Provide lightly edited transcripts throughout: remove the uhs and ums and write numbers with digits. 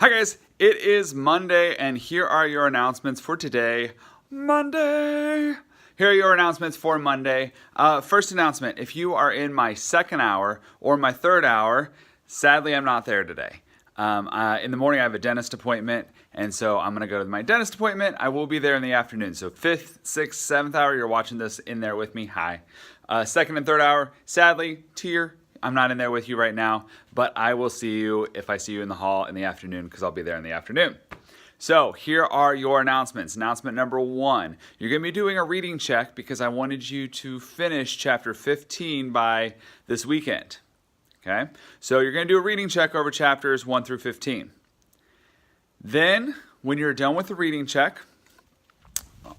Hi guys, it is Monday and here are your announcements for today, Monday. Here are your announcements for Monday. First announcement, if you are in my second hour or my third hour, sadly I'm not there today. In the morning I have a dentist appointment and so I'm going to go to my dentist appointment. I will be there in the afternoon. So 5th, 6th, 7th hour, you're watching this in there with me. Hi. Second and third hour, sadly, tier. I'm not in there with you right now, but I will see you if I see you in the hall in the afternoon because I'll be there in the afternoon. So here are your announcements. Announcement number 1, you're going to be doing a reading check because I wanted you to finish chapter 15 by this weekend. Okay, so you're going to do a reading check over chapters 1 through 15. Then, when you're done with the reading check,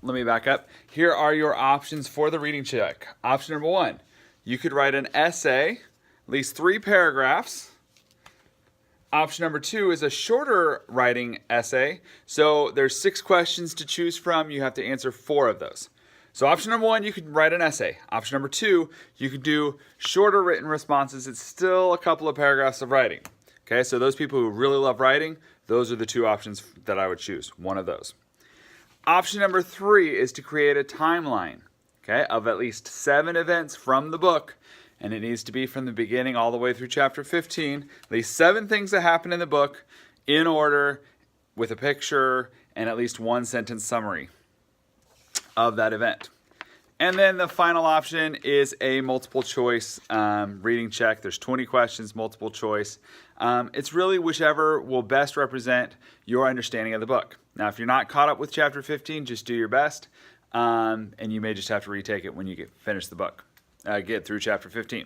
let me back up. Here are your options for the reading check. Option number 1, you could write an essay, at least 3 paragraphs. Option number 2 is a shorter writing essay. So there's 6 questions to choose from. You have to answer 4 of those. So option number 1, you could write an essay. Option number 2, you could do shorter written responses. It's still a couple of paragraphs of writing. Okay, so those people who really love writing, those are the 2 options that I would choose, one of those. Option number 3 is to create a timeline, okay, of at least 7 events from the book. And it needs to be from the beginning all the way through chapter 15. At least 7 things that happen in the book in order with a picture and at least 1 sentence summary of that event. And then the final option is a multiple choice reading check. There's 20 questions, multiple choice. It's really whichever will best represent your understanding of the book. Now, if you're not caught up with chapter 15, just do your best. And you may just have to retake it when you finish the book. Get through chapter 15.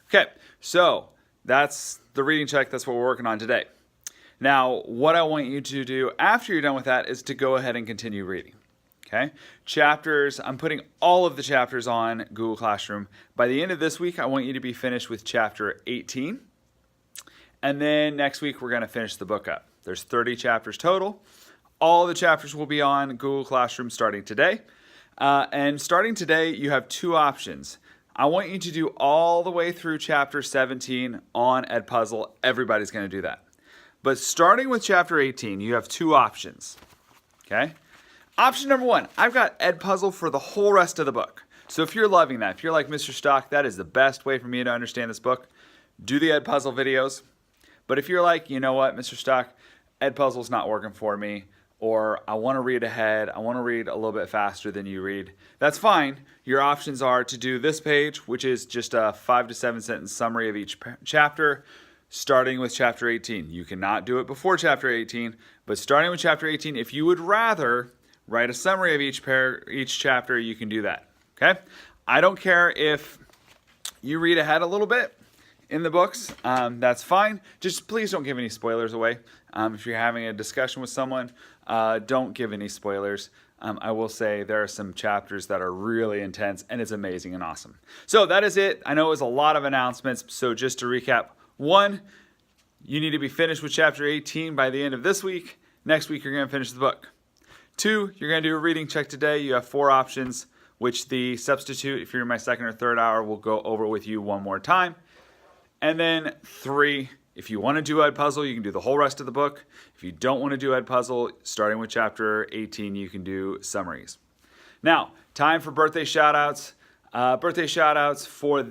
Okay, so that's the reading check. That's what we're working on today. Now, what I want you to do after you're done with that is to go ahead and continue reading. Okay, chapters, I'm putting all of the chapters on Google Classroom. By the end of this week, I want you to be finished with chapter 18. And then next week, we're going to finish the book up. There's 30 chapters total. All the chapters will be on Google Classroom starting today. And starting today, you have 2 options. I want you to do all the way through chapter 17 on Edpuzzle. Everybody's going to do that. But starting with chapter 18, you have 2 options. Okay? Option number 1, I've got Edpuzzle for the whole rest of the book. So if you're loving that, if you're like Mr. Stock, that is the best way for me to understand this book, do the Edpuzzle videos. But if you're like, you know what, Mr. Stock, Edpuzzle's not working for me, or I want to read ahead, I want to read a little bit faster than you read, that's fine. Your options are to do this page, which is just a 5 to 7 sentence summary of each chapter, starting with chapter 18. You cannot do it before chapter 18, but starting with chapter 18, if you would rather write a summary of each chapter, you can do that, okay? I don't care if you read ahead a little bit in the books, that's fine. Just please don't give any spoilers away. If you're having a discussion with someone, don't give any spoilers. I will say there are some chapters that are really intense and it's amazing and awesome. So that is it. I know it was a lot of announcements. So just to recap, 1, you need to be finished with chapter 18 by the end of this week. Next week, you're going to finish the book. 2, you're going to do a reading check today. You have 4 options, which the substitute, if you're in my second or third hour, will go over with you one more time. And then 3, if you want to do Edpuzzle, you can do the whole rest of the book. If you don't want to do Edpuzzle, starting with chapter 18, you can do summaries. Now, time for birthday shout-outs. Birthday shout-outs for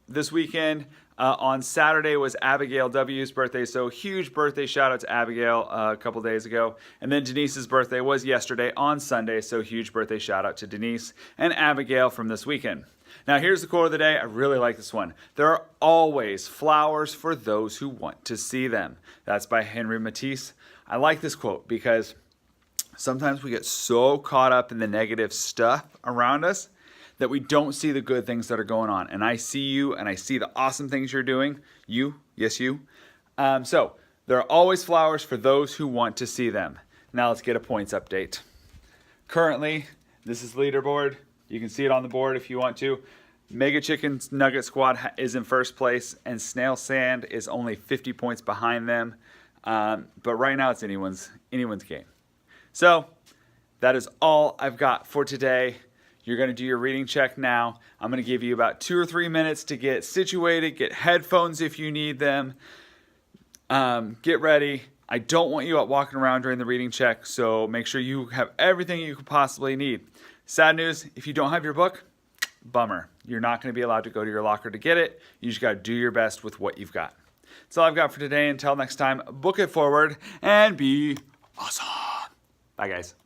this weekend. On Saturday was Abigail W.'s birthday, so huge birthday shout-out to Abigail a couple days ago. And then Denise's birthday was yesterday on Sunday, so huge birthday shout-out to Denise and Abigail from this weekend. Now, here's the quote of the day. I really like this one. There are always flowers for those who want to see them. That's by Henry Matisse. I like this quote because sometimes we get so caught up in the negative stuff around us that we don't see the good things that are going on. And I see you and I see the awesome things you're doing. You, yes, you. So there are always flowers for those who want to see them. Now let's get a points update. Currently, this is leaderboard. You can see it on the board if you want to. Mega Chicken Nugget Squad is in first place, and Snail Sand is only 50 points behind them. But right now, it's anyone's game. So that is all I've got for today. You're going to do your reading check now. I'm going to give you about 2 or 3 minutes to get situated, get headphones if you need them, get ready. I don't want you out walking around during the reading check, so make sure you have everything you could possibly need. Sad news, if you don't have your book, bummer. You're not going to be allowed to go to your locker to get it. You just got to do your best with what you've got. That's all I've got for today. Until next time, book it forward and be awesome. Bye, guys.